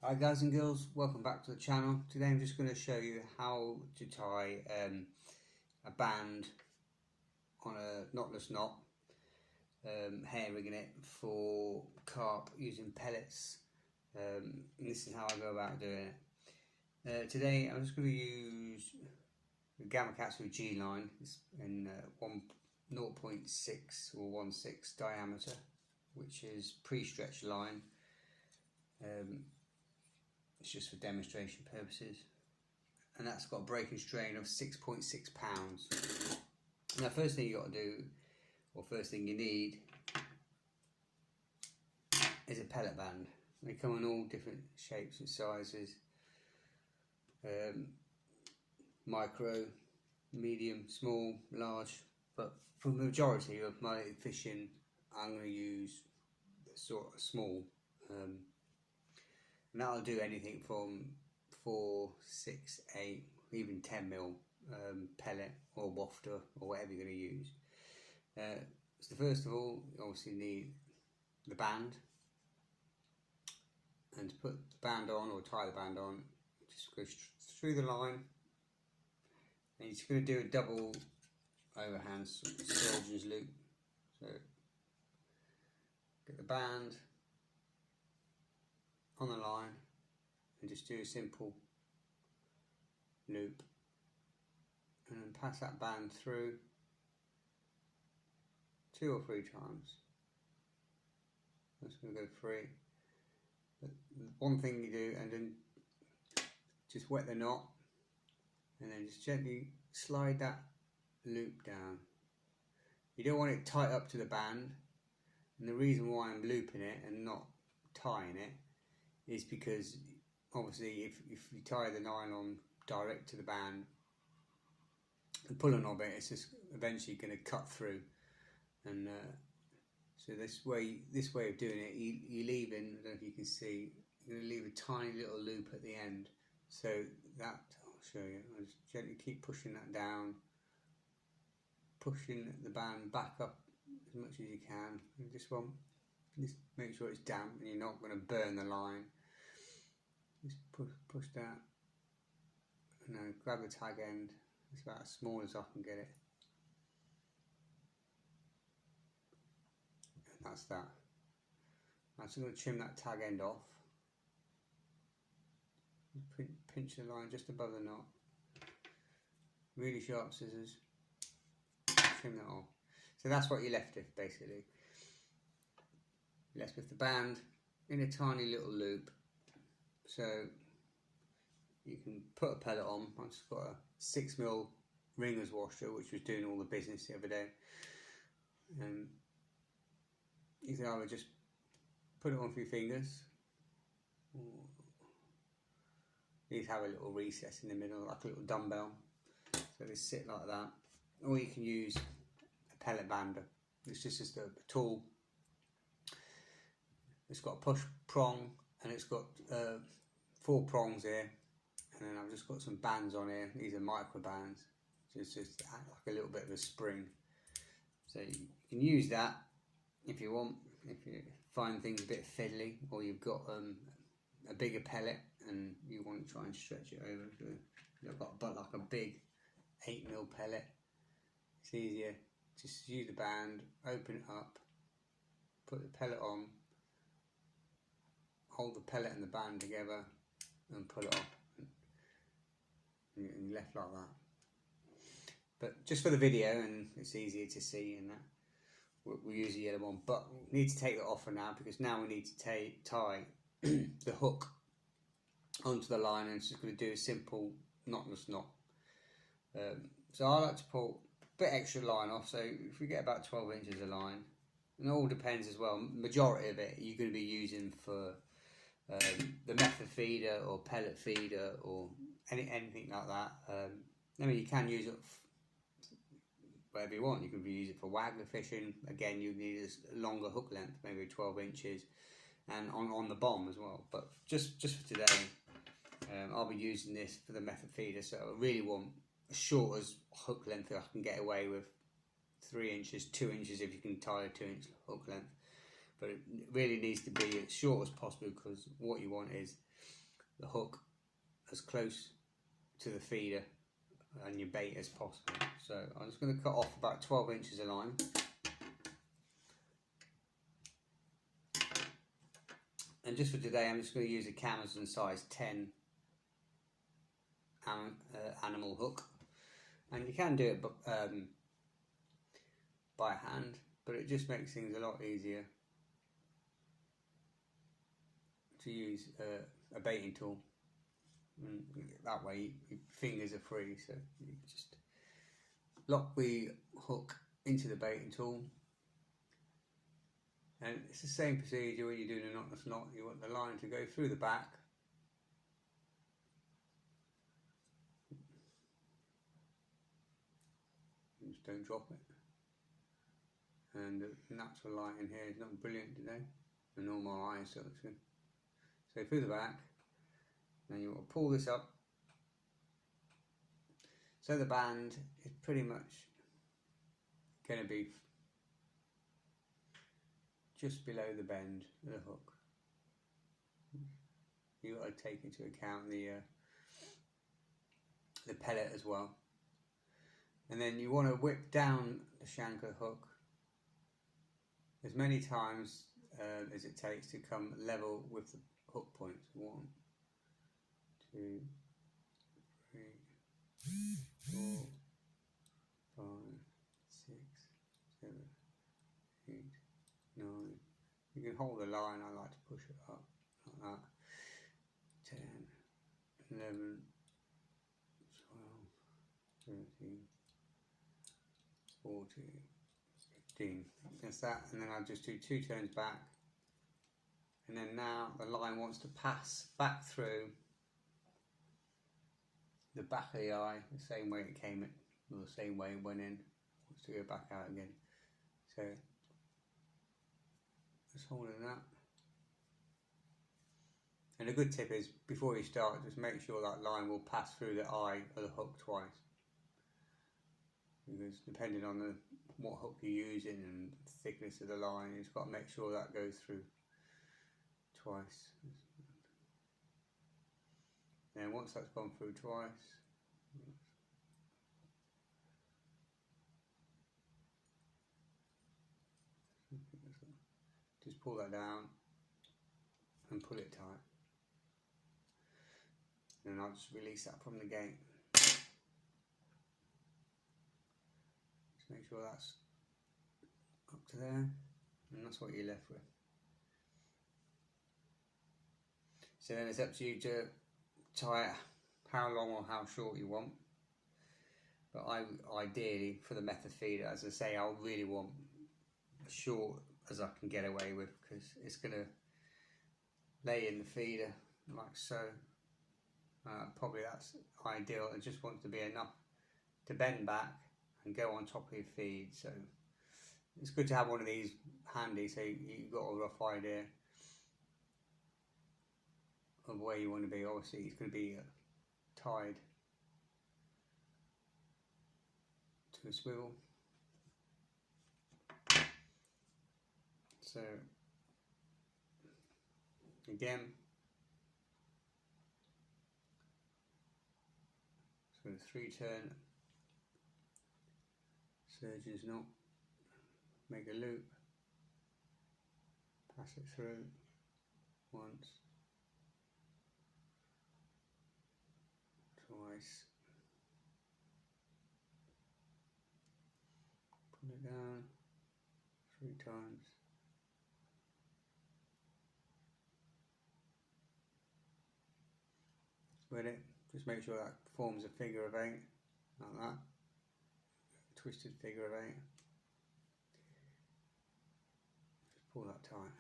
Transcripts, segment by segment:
Hi guys and girls, welcome back to the channel. Today I'm just going to show you how to tie a band on a knotless knot, hair rigging it for carp using pellets. And this is how I go about doing it. Today I'm just going to use the Gamakatsu G line in 0.6 or 1/6 diameter, which is pre-stretched line. It's just for demonstration purposes, and that's got a breaking strain of 6.6 pounds. Now, first thing you got to do, or first thing you need, is a pellet band. They come in all different shapes and sizes, micro, medium, small, large. But for the majority of my fishing, I'm going to use sort of small. And that'll do anything from 4, 6, 8, even 10 mil pellet or wafter or whatever you're going to use. So first of all, you obviously need the band, and to put the band on or tie the band on, just go through the line, and you're just going to do a double overhand surgeon's loop. So get the band on the line and just do a simple loop, and then pass that band through 2 or 3 times. I'm just going to go 3. But one thing you do, and then just wet the knot, and then just gently slide that loop down. You don't want it tight up to the band, and the reason why I'm looping it and not tying it is because obviously if you tie the nylon direct to the band and pull on it, it's just eventually going to cut through. And so this way of doing it, you leave in, I don't know if you can see, you're going to leave a tiny little loop at the end, so that, I'll show you, I'll just gently keep pushing that down, pushing the band back up as much as you can. And just make sure it's damp and you're not going to burn the line. Just push that, and then grab the tag end. It's about as small as I can get it. And that's that. I'm just going to trim that tag end off. Pinch the line just above the knot. Really sharp scissors. Trim that off. So that's what you're left with, basically. You're left with the band in a tiny little loop. So you can put a pellet on. I've just got a 6 mil ringer's washer, which was doing all the business the other day. And you can either just put it on with your fingers, or you have a little recess in the middle, like a little dumbbell, so they sit like that. Or you can use a pellet bander. It's just a tool. It's got a push prong, and it's got 4 prongs here, and then I've just got some bands on here. These are micro bands, just act like a little bit of a spring. So you can use that if you want, if you find things a bit fiddly, or you've got a bigger pellet and you want to try and stretch it over. So you've got like a big 8 mil pellet, it's easier. Just use the band, open it up, put the pellet on, hold the pellet and the band together, and pull it off, and you're left like that. But just for the video, and it's easier to see, and that we'll use the yellow one. But we need to take that off for now, because now we need to tie the hook onto the line, and it's just going to do a simple knotless knot. So I like to pull a bit extra line off, so if we get about 12 inches of line, and it all depends as well, majority of it you're going to be using for the method feeder or pellet feeder or anything like that. I mean, you can use it whatever you want. You can use it for waggler fishing. Again, you need a longer hook length, maybe 12 inches, and on the bomb as well. But just for today, I'll be using this for the method feeder. So I really want as short as hook length that I can get away with. 3 inches, 2 inches if you can tie a 2-inch hook length. but it really needs to be as short as possible, because what you want is the hook as close to the feeder and your bait as possible. So I'm just going to cut off about 12 inches of line. And just for today, I'm just going to use a Amazon size 10 animal hook. And you can do it by hand, but it just makes things a lot easier to use a baiting tool. And that way your fingers are free, so you just lock the hook into the baiting tool, and it's the same procedure when you're doing a knotless knot. You want the line to go through the back, just don't drop it. And the natural light in here is not brilliant today, the normal eye, so it's good. So through the back. Then you want to pull this up, so the band is pretty much going to be just below the bend of the hook. You've got to take into account the pellet as well. And then you want to whip down the shank of the hook as many times as it takes to come level with the hook points. 1, 2, 3, 4, 5, 6, 7, 8, 9. You can hold the line. I like to push it up like that. 10, 11, 12, 13, 14, 15. That's that. And then I'll just do 2 turns back. And then now the line wants to pass back through the back of the eye, the same way it came in, or the same way it went in, wants to go back out again. So just holding that. And a good tip is, before you start, just make sure that line will pass through the eye of the hook twice, because depending on what hook you're using and the thickness of the line, you've got to make sure that goes through twice. And once that's gone through twice, just pull that down and pull it tight. And I'll just release that from the gate. Just make sure that's up to there, and that's what you're left with. So then it's up to you to tie it how long or how short you want. But ideally, for the method feeder, as I say, I really want as short as I can get away with, because it's going to lay in the feeder like so. Probably that's ideal. It just wants to be enough to bend back and go on top of your feed. So it's good to have one of these handy, so you've got a rough idea of where you want to be. Obviously it's going to be tied to a swivel. So again, so a 3-turn surgeon's knot, make a loop, pass it through once, twice, pull it down 3 times, spread it, just make sure that forms a figure of 8, like that, twisted figure of 8, just pull that tight,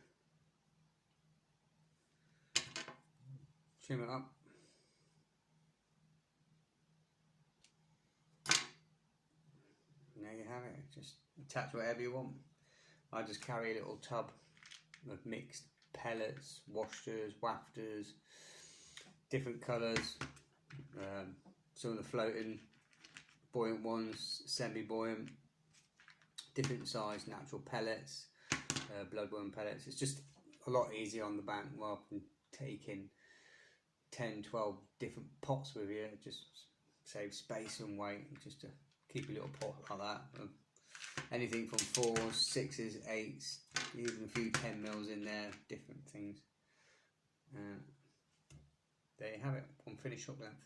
trim it up, and there you have it. Just attach whatever you want. I just carry a little tub of mixed pellets, washers, wafters, different colours, some of the floating, buoyant ones, semi-buoyant, different size natural pellets, bloodworm pellets. It's just a lot easier on the bank rather than taking 10, 12 different pots with you. It just saves space and weight, just to keep a little pot like that. Anything from 4s, 6s, 8s, even a few 10 mils in there, different things. There you have it, on finished hook length.